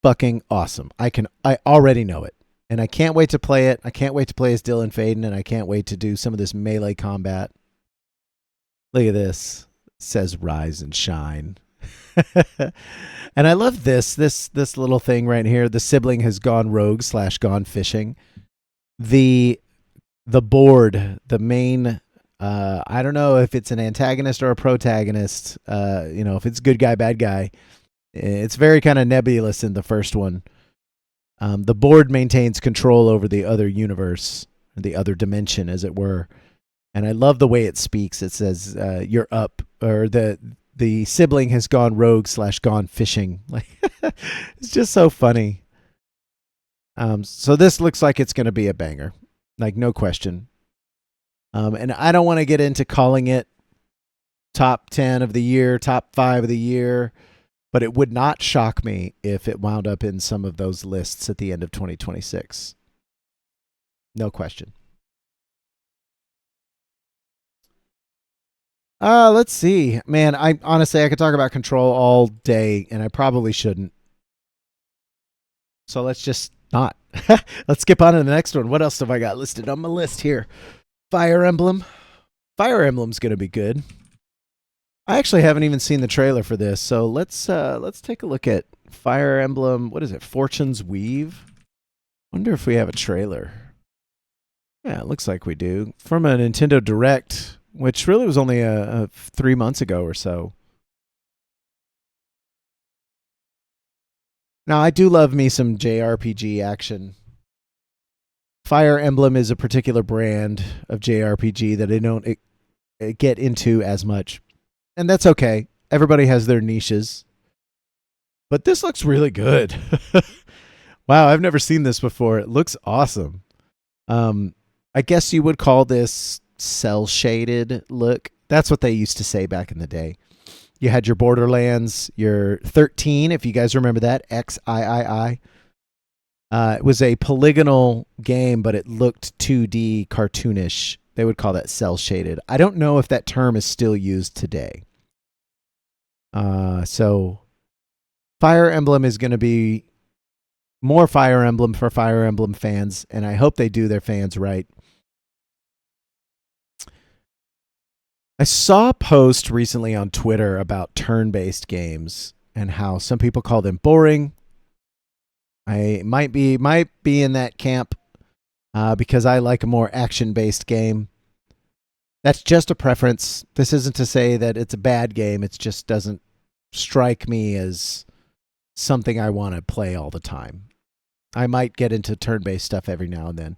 fucking awesome. I already know it. And I can't wait to play it. I can't wait to play as Dylan Faden, and I can't wait to do some of this melee combat. Look at this. It says rise and shine. And I love this little thing right here. The sibling has gone rogue / gone fishing. The board, the main, I don't know if it's an antagonist or a protagonist, if it's good guy, bad guy. It's very kind of nebulous in the first one. The board maintains control over the other universe, the other dimension, as it were. And I love the way it speaks. It says, you're up, or the sibling has gone rogue / gone fishing. Like, it's just so funny. So this looks like it's going to be a banger. Like, no question. And I don't want to get into calling it top 10 of the year, top 5 of the year, but it would not shock me if it wound up in some of those lists at the end of 2026. No question. Let's see. Man, I could talk about Control all day, and I probably shouldn't. So let's just not. Let's skip on to the next one. What else have I got listed on my list here? Fire Emblem. Fire Emblem's going to be good. I actually haven't even seen the trailer for this, so let's take a look at Fire Emblem. What is it? Fortune's Weave. Wonder if we have a trailer. Yeah, it looks like we do. From a Nintendo Direct, which really was only 3 months ago or so. Now, I do love me some JRPG action. Fire Emblem is a particular brand of JRPG that I don't get into as much. And that's okay. Everybody has their niches. But this looks really good. Wow, I've never seen this before. It looks awesome. I guess you would call this cel-shaded look. That's what they used to say back in the day. You had your Borderlands, your 13, if you guys remember that, XIII. It was a polygonal game, but it looked 2D cartoonish. They would call that cel-shaded. I don't know if that term is still used today. So Fire Emblem is going to be more Fire Emblem for Fire Emblem fans, and I hope they do their fans right. I saw a post recently on Twitter about turn-based games and how some people call them boring. I might be in that camp because I like a more action-based game. That's just a preference. This isn't to say that it's a bad game. It just doesn't strike me as something I want to play all the time. I might get into turn-based stuff every now and then.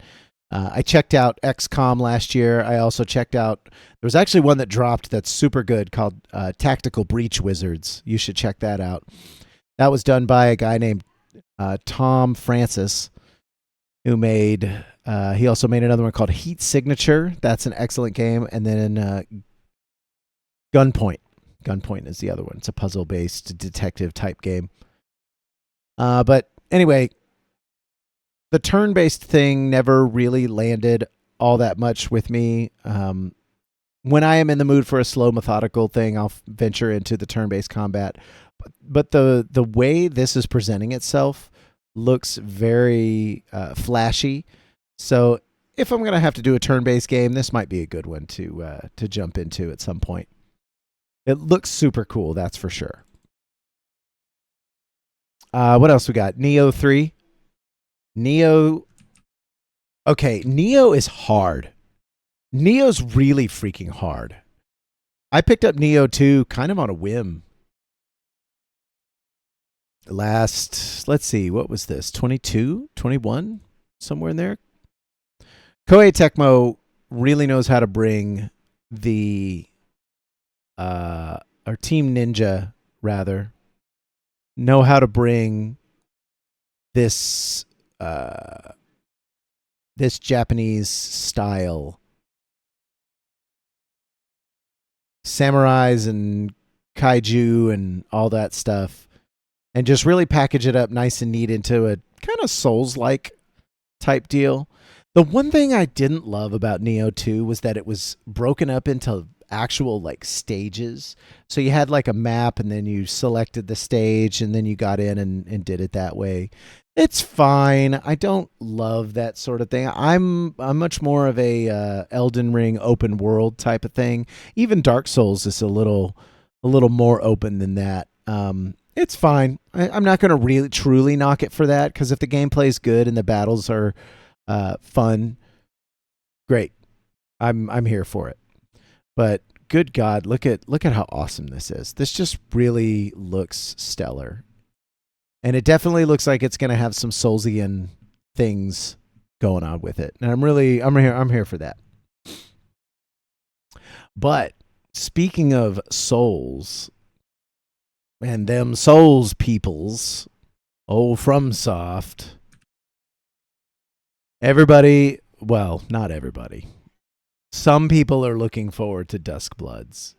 I checked out XCOM last year. I also checked out, there was actually one that dropped that's super good called Tactical Breach Wizards. You should check that out. That was done by a guy named Tom Francis, who made, he also made another one called Heat Signature. That's an excellent game. And then Gunpoint. Gunpoint is the other one. It's a puzzle-based detective type game. But anyway, the turn-based thing never really landed all that much with me. When I am in the mood for a slow, methodical thing, I'll venture into the turn-based combat. But the way this is presenting itself looks very flashy. So if I'm going to have to do a turn-based game, this might be a good one to jump into at some point. It looks super cool, that's for sure. What else we got? Nioh 3. Nioh. Okay, Nioh is hard. Nioh's really freaking hard. I picked up Nioh 2 kind of on a whim. Let's see, what was this? 22? 21? Somewhere in there? Koei Tecmo really knows how to bring the or Team Ninja rather know how to bring this this Japanese style, samurais and kaiju and all that stuff, and just really package it up nice and neat into a kind of Souls-like type deal. The one thing I didn't love about Nioh 2 was that it was broken up into actual like stages. So you had like a map and then you selected the stage and then you got in and did it that way. It's fine. I don't love that sort of thing. I'm much more of a Elden Ring open world type of thing. Even Dark Souls is a little more open than that. It's fine. I'm not going to really truly knock it for that, because if the gameplay is good and the battles are fun, great. I'm here for it. But good God, look at how awesome this is. This just really looks stellar. And it definitely looks like it's going to have some Soulsian things going on with it. And I'm here for that. But speaking of Souls and them Souls peoples, FromSoft, everybody, well, not everybody. Some people are looking forward to Duskbloods.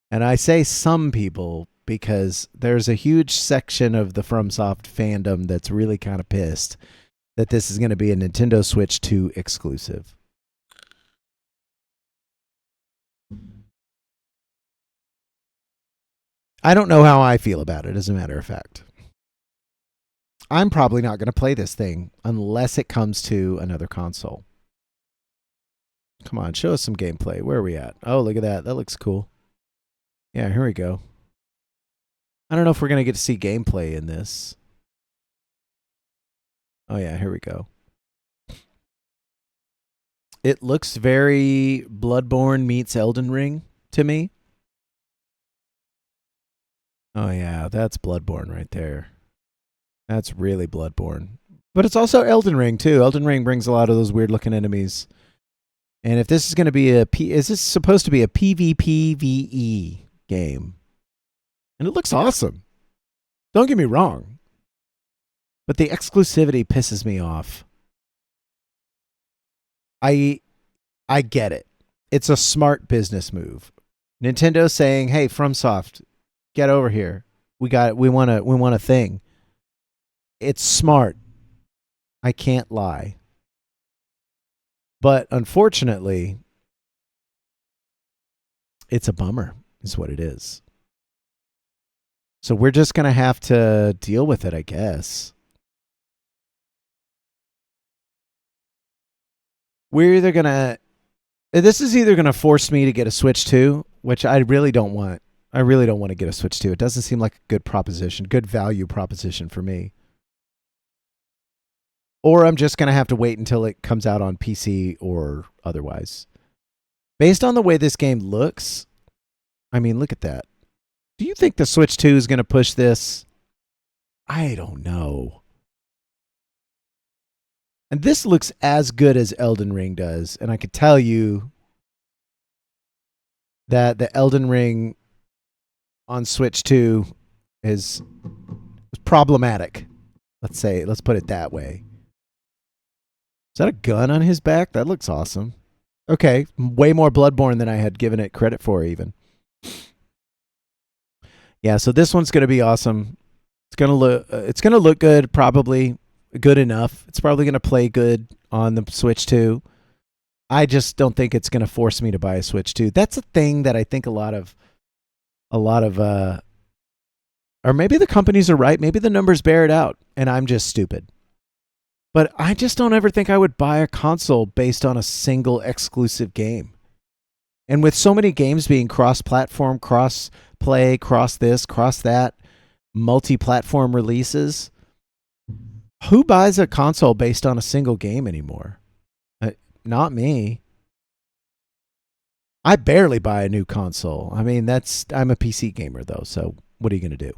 And I say some people because there's a huge section of the FromSoft fandom that's really kind of pissed that this is going to be a Nintendo Switch 2 exclusive. I don't know how I feel about it, as a matter of fact. I'm probably not going to play this thing unless it comes to another console. Come on, show us some gameplay. Where are we at? Oh, look at that. That looks cool. Yeah, here we go. I don't know if we're going to get to see gameplay in this. Oh, yeah, here we go. It looks very Bloodborne meets Elden Ring to me. Oh, yeah, that's Bloodborne right there. That's really Bloodborne. But it's also Elden Ring, too. Elden Ring brings a lot of those weird-looking enemies. And if this is going to be is this supposed to be a PvPvE game? And it looks awesome. Don't get me wrong. But the exclusivity pisses me off. I get it. It's a smart business move. Nintendo saying, "Hey, FromSoft, get over here. We want a thing." It's smart. I can't lie. But unfortunately, it's a bummer, is what it is. So we're just going to have to deal with it, I guess. This is either going to force me to get a Switch 2, which I really don't want. I really don't want to get a Switch 2. It doesn't seem like a good proposition, good value proposition for me. Or I'm just going to have to wait until it comes out on PC or otherwise. Based on the way this game looks, I mean, look at that. Do you think the Switch 2 is going to push this? I don't know. And this looks as good as Elden Ring does. And I could tell you that the Elden Ring on Switch 2 is problematic. Let's put it that way. Is that a gun on his back? That looks awesome. Okay, way more Bloodborne than I had given it credit for even. Yeah, so this one's going to be awesome. It's going to look good, probably good enough. It's probably going to play good on the Switch 2. I just don't think it's going to force me to buy a Switch 2. That's a thing that I think a lot of or maybe the companies are right, maybe the numbers bear it out and I'm just stupid. But I just don't ever think I would buy a console based on a single exclusive game. And with so many games being cross-platform, cross-play, cross this, cross that, multi-platform releases, who buys a console based on a single game anymore? Not me. I barely buy a new console. I mean, I'm a PC gamer, though, so what are you going to do?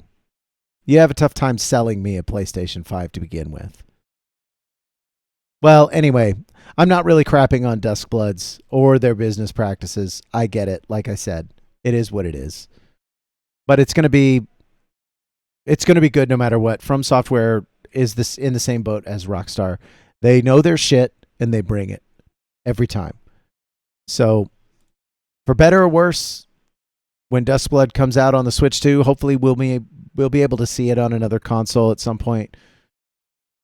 You have a tough time selling me a PlayStation 5 to begin with. Well, anyway, I'm not really crapping on Duskbloods or their business practices. I get it. Like I said, it is what it is. But it's going to be good no matter what. From Software is this in the same boat as Rockstar. They know their shit and they bring it every time. So, for better or worse, when Duskblood comes out on the Switch 2, hopefully we'll be able to see it on another console at some point.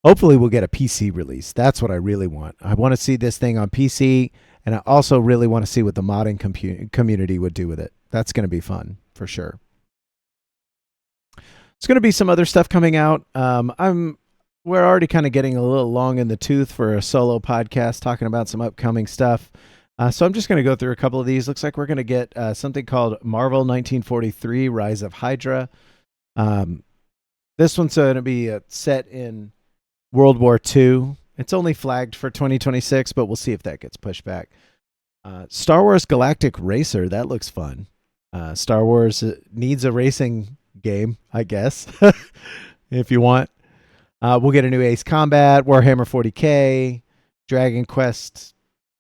Hopefully we'll get a PC release. That's what I really want. I want to see this thing on PC, and I also really want to see what the modding community would do with it. That's going to be fun, for sure. There's going to be some other stuff coming out. We're already kind of getting a little long in the tooth for a solo podcast talking about some upcoming stuff. So I'm just going to go through a couple of these. Looks like we're going to get something called Marvel 1943 Rise of Hydra. This one's going to be set in World War II. It's only flagged for 2026, but we'll see if that gets pushed back. Star Wars Galactic Racer, that looks fun. Star Wars needs a racing game, I guess, if you want. We'll get a new Ace Combat, Warhammer 40K, Dragon Quest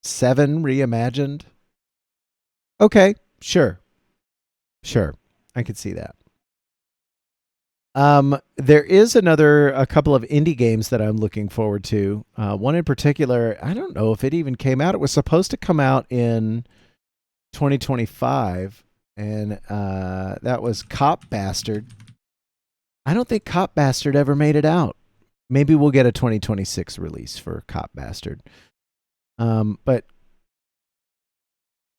7 Reimagined. Okay, sure. I could see that. There is a couple of indie games that I'm looking forward to. One in particular, I don't know if it even came out. It was supposed to come out in 2025, and that was Cop Bastard. I don't think Cop Bastard ever made it out. Maybe we'll get a 2026 release for Cop Bastard. But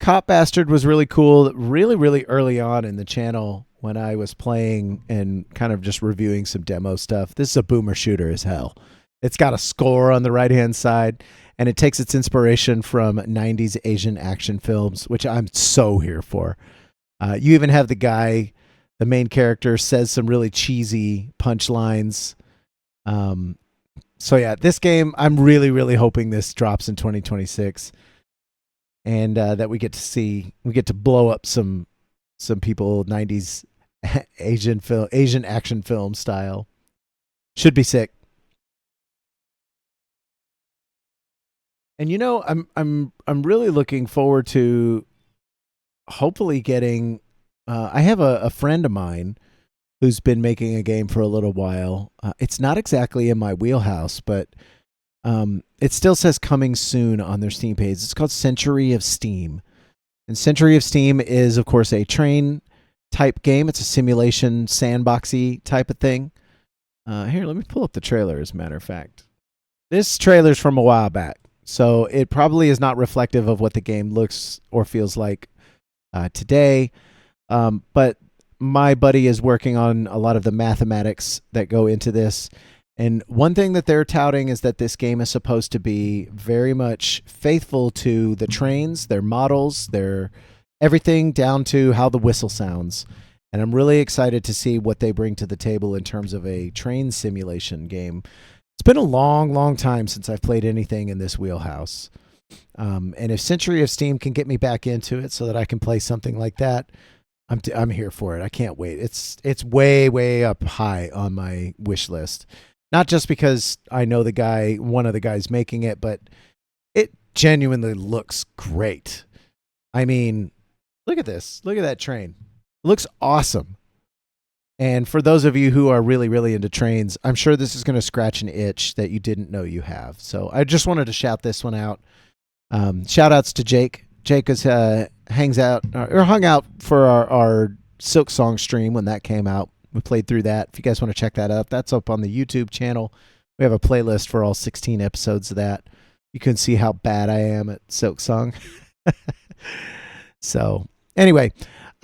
Cop Bastard was really cool, really early on in the channel when I was playing and kind of just reviewing some demo stuff. This is a boomer shooter as hell. It's got a score on the right-hand side. and it takes its inspiration from 90s Asian action films, which I'm so here for. You even have the main character says some really cheesy punchlines. So yeah, this game, I'm really, really hoping this drops in 2026, and that we get to blow up some people 90s Asian action film style. Should be sick. And I'm really looking forward to hopefully getting. I have a friend of mine who's been making a game for a little while. It's not exactly in my wheelhouse, but it still says coming soon on their Steam page. It's called Century of Steam. And Century of Steam is, of course, a train type game. It's a simulation sandboxy type of thing. Here, let me pull up the trailer, as a matter of fact. This trailer's from a while back, so it probably is not reflective of what the game looks or feels like today. But my buddy is working on a lot of the mathematics that go into this. And one thing that they're touting is that this game is supposed to be very much faithful to the trains, their models, their everything down to how the whistle sounds. And I'm really excited to see what they bring to the table in terms of a train simulation game. It's been a long, long time since I've played anything in this wheelhouse. And if Century of Steam can get me back into it so that I can play something like that, I'm here for it. I can't wait. It's way, way up high on my wish list. Not just because I know one of the guys making it, but it genuinely looks great. I mean, look at this. Look at that train. It looks awesome. And for those of you who are really, really into trains, I'm sure this is going to scratch an itch that you didn't know you have. So I just wanted to shout this one out. Shout outs to Jake. Jake hung out for our Silk Song stream when that came out. We played through that. If you guys want to check that out, that's up on the YouTube channel. We have a playlist for all 16 episodes of that. You can see how bad I am at Silk Song. So anyway,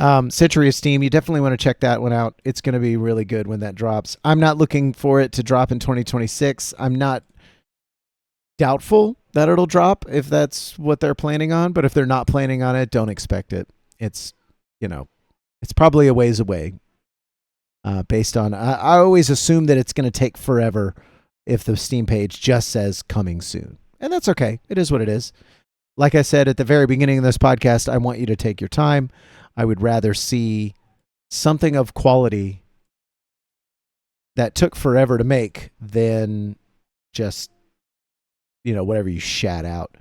Century of Steam, you definitely want to check that one out. It's going to be really good when that drops. I'm not looking for it to drop in 2026. I'm not doubtful that it'll drop if that's what they're planning on, but if they're not planning on it, don't expect it. It's probably a ways away. Based on, I always assume that it's going to take forever if the Steam page just says coming soon. And that's okay. It is what it is. Like I said at the very beginning of this podcast, I want you to take your time. I would rather see something of quality that took forever to make than just, whatever you shat out.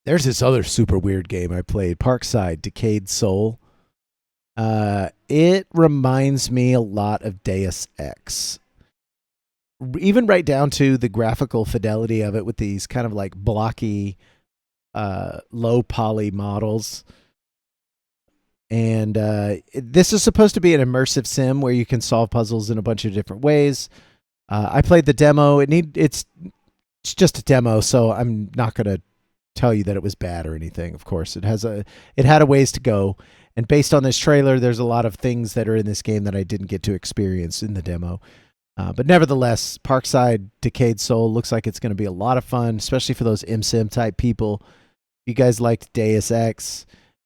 There's this other super weird game I played, Parkside, Decayed Soul. It reminds me a lot of Deus Ex. Even right down to the graphical fidelity of it with these kind of like blocky, low poly models. And this is supposed to be an immersive sim where you can solve puzzles in a bunch of different ways. I played the demo. It's just a demo, so I'm not going to tell you that it was bad or anything. Of course, it had a ways to go. And based on this trailer, there's a lot of things that are in this game that I didn't get to experience in the demo. But nevertheless, Parkside Decayed Soul looks like it's going to be a lot of fun, especially for those MSim type people. If you guys liked Deus Ex,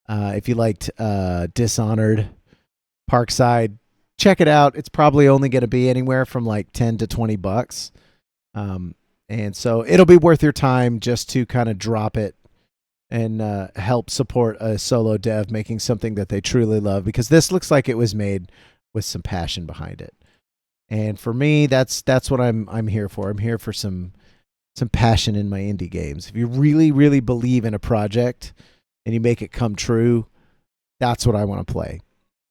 if you liked Dishonored, Parkside, check it out. It's probably only going to be anywhere from like $10 to $20. And so it'll be worth your time just to kind of drop it and help support a solo dev making something that they truly love, because this looks like it was made with some passion behind it. And for me, that's what I'm here for. I'm here for some passion in my indie games. If you really, really believe in a project and you make it come true, that's what I want to play.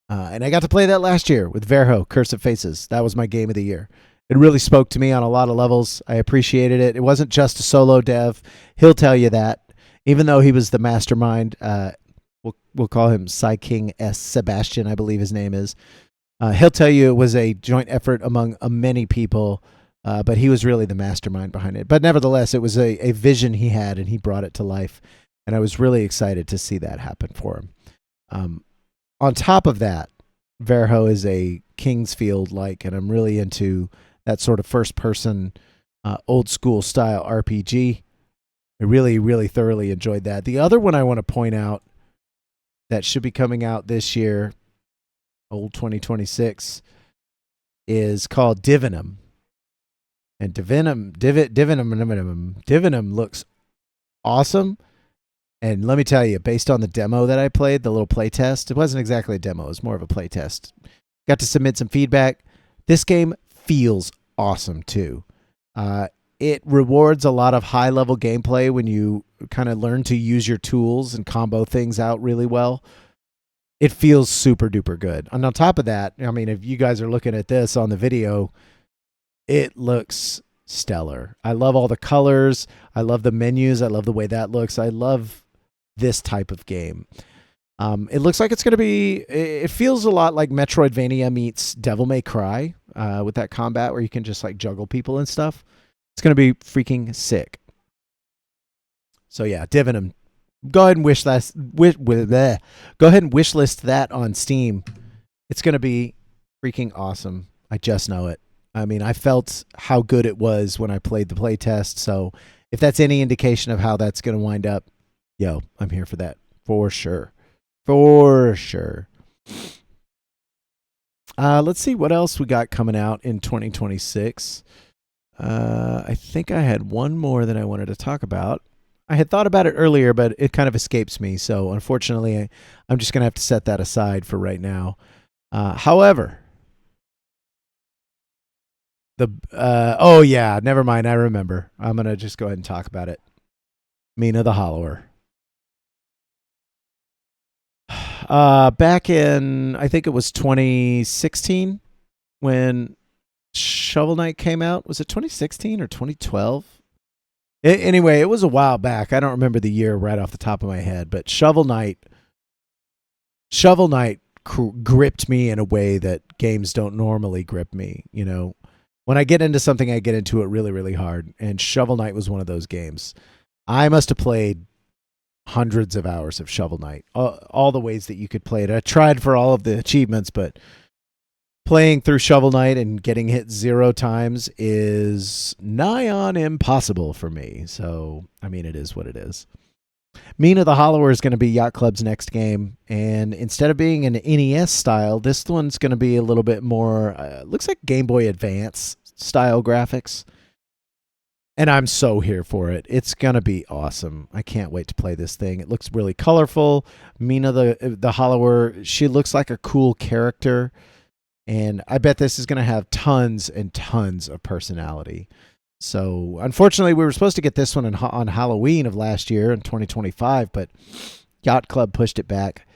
And I got to play that last year with Verho, Curse of Faces. That was my game of the year. It really spoke to me on a lot of levels. I appreciated it. It wasn't just a solo dev. He'll tell you that. Even though he was the mastermind, we'll call him Psy King S. Sebastian, I believe his name is. He'll tell you it was a joint effort among many people, but he was really the mastermind behind it. But nevertheless, it was a vision he had, and he brought it to life. And I was really excited to see that happen for him. On top of that, Verho is a Kingsfield-like, and I'm really into that sort of first-person old school style RPG. I really, really thoroughly enjoyed that. The other one I want to point out that should be coming out this year, old 2026, is called Divinum. And Divinum looks awesome. And let me tell you, based on the demo that I played, the little play test, it wasn't exactly a demo, it was more of a play test. Got to submit some feedback. This game feels awesome too. It rewards a lot of high-level gameplay when you kind of learn to use your tools and combo things out really well. It feels super duper good. And on top of that, I mean, if you guys are looking at this on the video, it looks stellar. I love all the colors. I love the menus. I love the way that looks. I love this type of game. It looks like it's going to be, it feels a lot like Metroidvania meets Devil May Cry with that combat where you can just like juggle people and stuff. It's going to be freaking sick. So yeah, Divinum. Go ahead and wish list that on Steam. It's going to be freaking awesome. I just know it. I mean, I felt how good it was when I played the playtest. So if that's any indication of how that's going to wind up, yo, I'm here for that for sure. For sure. Let's see what else we got coming out in 2026. I think I had one more that I wanted to talk about. I had thought about it earlier, but it kind of escapes me. So unfortunately, I'm just going to have to set that aside for right now. However, oh yeah, never mind. I remember. I'm going to just go ahead and talk about it. Mina the Hollower. Back in, I think it was 2016 when Shovel Knight came out. Was it 2016 or 2012? Anyway, it was a while back. I don't remember the year right off the top of my head, but Shovel Knight gripped me in a way that games don't normally grip me. You know, when I get into something, I get into it really, really hard. And Shovel Knight was one of those games. I must have played hundreds of hours of Shovel Knight, all the ways that you could play it. I tried for all of the achievements, but playing through Shovel Knight and getting hit 0 times is nigh on impossible for me. So, I mean, it is what it is. Mina the Hollower is going to be Yacht Club's next game, and instead of being an NES style, this one's going to be a little bit more, looks like Game Boy Advance style graphics. And I'm so here for it. It's going to be awesome. I can't wait to play this thing. It looks really colorful. Mina the Hollower, she looks like a cool character. And I bet this is going to have tons and tons of personality. So, unfortunately, we were supposed to get this one on Halloween of last year in 2025, but Yacht Club pushed it back.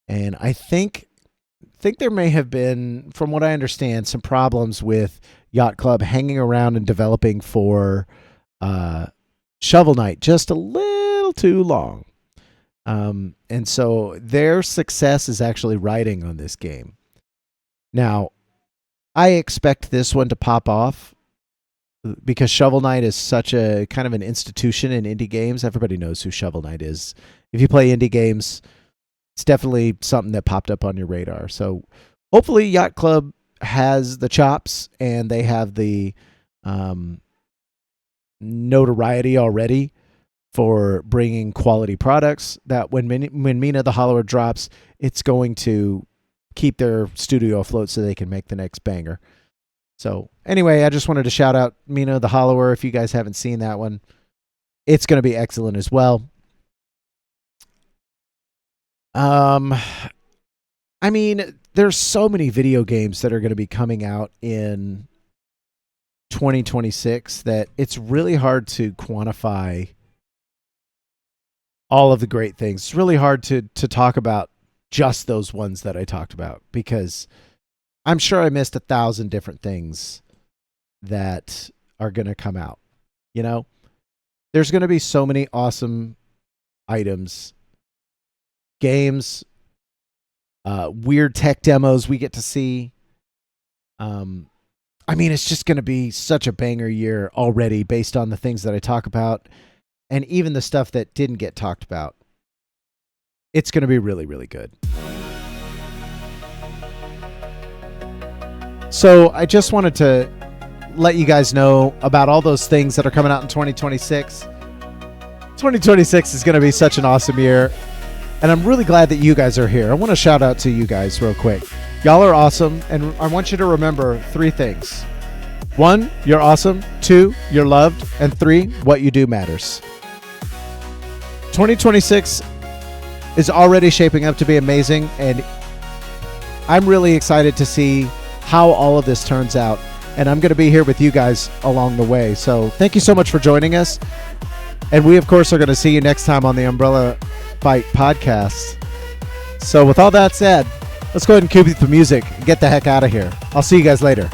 And I think there may have been, from what I understand, some problems with Yacht Club hanging around and developing for Shovel Knight just a little too long. And so their success is actually riding on this game. Now, I expect this one to pop off because Shovel Knight is such a kind of an institution in indie games. Everybody knows who Shovel Knight is. If you play indie games, it's definitely something that popped up on your radar. So hopefully Yacht Club has the chops and they have the notoriety already for bringing quality products that when Mina the Hollower drops, it's going to keep their studio afloat so they can make the next banger. So anyway, I just wanted to shout out Mina the Hollower. If you guys haven't seen that one, it's going to be excellent as well. I mean, there's so many video games that are going to be coming out in 2026 that it's really hard to quantify all of the great things. It's really hard to talk about just those ones that I talked about because I'm sure I missed 1,000 different things that are going to come out. You know, there's going to be so many awesome items, games, weird tech demos we get to see. I mean, it's just going to be such a banger year already based on the things that I talk about and even the stuff that didn't get talked about. It's going to be really, really good. So I just wanted to let you guys know about all those things that are coming out in 2026. 2026 is going to be such an awesome year, and I'm really glad that you guys are here. I want to shout out to you guys real quick. Y'all are awesome, and I want you to remember 3 things. 1, you're awesome. 2, you're loved. And 3, what you do matters. 2026 is already shaping up to be amazing, and I'm really excited to see how all of this turns out. And I'm going to be here with you guys along the way. So thank you so much for joining us. And we, of course, are going to see you next time on the Umbrella Fight podcast. So with all that said, let's go ahead and cue the music and get the heck out of here. I'll see you guys later.